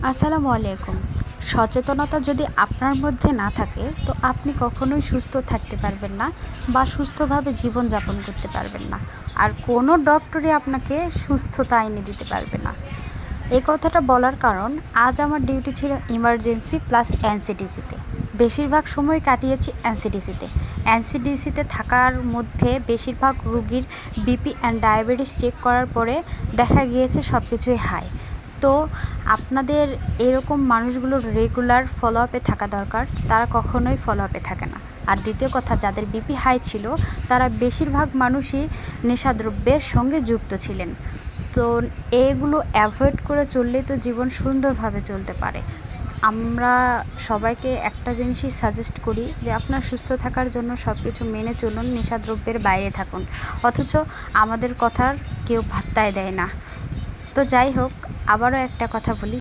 আসসালামু আলাইকুম। সচেতনতা যদি আপনার মধ্যে না থাকে তো আপনি কখনোই সুস্থ থাকতে পারবেন না বা সুস্থভাবে জীবনযাপন করতে পারবেন না। আর কোনো ডক্টরই আপনাকে সুস্থতা এনে দিতে পারবে না। এই কথাটা বলার কারণ, আজ আমার ডিউটি ছিল ইমার্জেন্সি প্লাস এনসিডিসিতে। বেশিরভাগ সময় কাটিয়েছি এনসিডিসিতে। এনসিডিসিতে থাকার মধ্যে বেশিরভাগ রুগীর বিপি অ্যান্ড ডায়াবেটিস চেক করার পরে দেখা গিয়েছে সব কিছুই হাই। তো আপনাদের এরকম মানুষগুলোর রেগুলার ফলো আপে থাকা দরকার, তারা কখনোই ফলো আপে থাকে না। আর দ্বিতীয় কথা, যাদের বিপি হাই ছিল তারা বেশিরভাগ মানুষই নেশাদ্রব্যের সঙ্গে যুক্ত ছিলেন। তো এগুলো অ্যাভয়েড করে চললেই তো জীবন সুন্দরভাবে চলতে পারে। আমরা সবাইকে একটা জিনিসই সাজেস্ট করি যে আপনার সুস্থ থাকার জন্য সব কিছু মেনে চলুন, নেশাদ্রব্যের বাইরে থাকুন, অথচ আমাদের কথার কেউ পাত্তাই দেয় না। তো যাই হোক, আবারও একটা কথা বলি,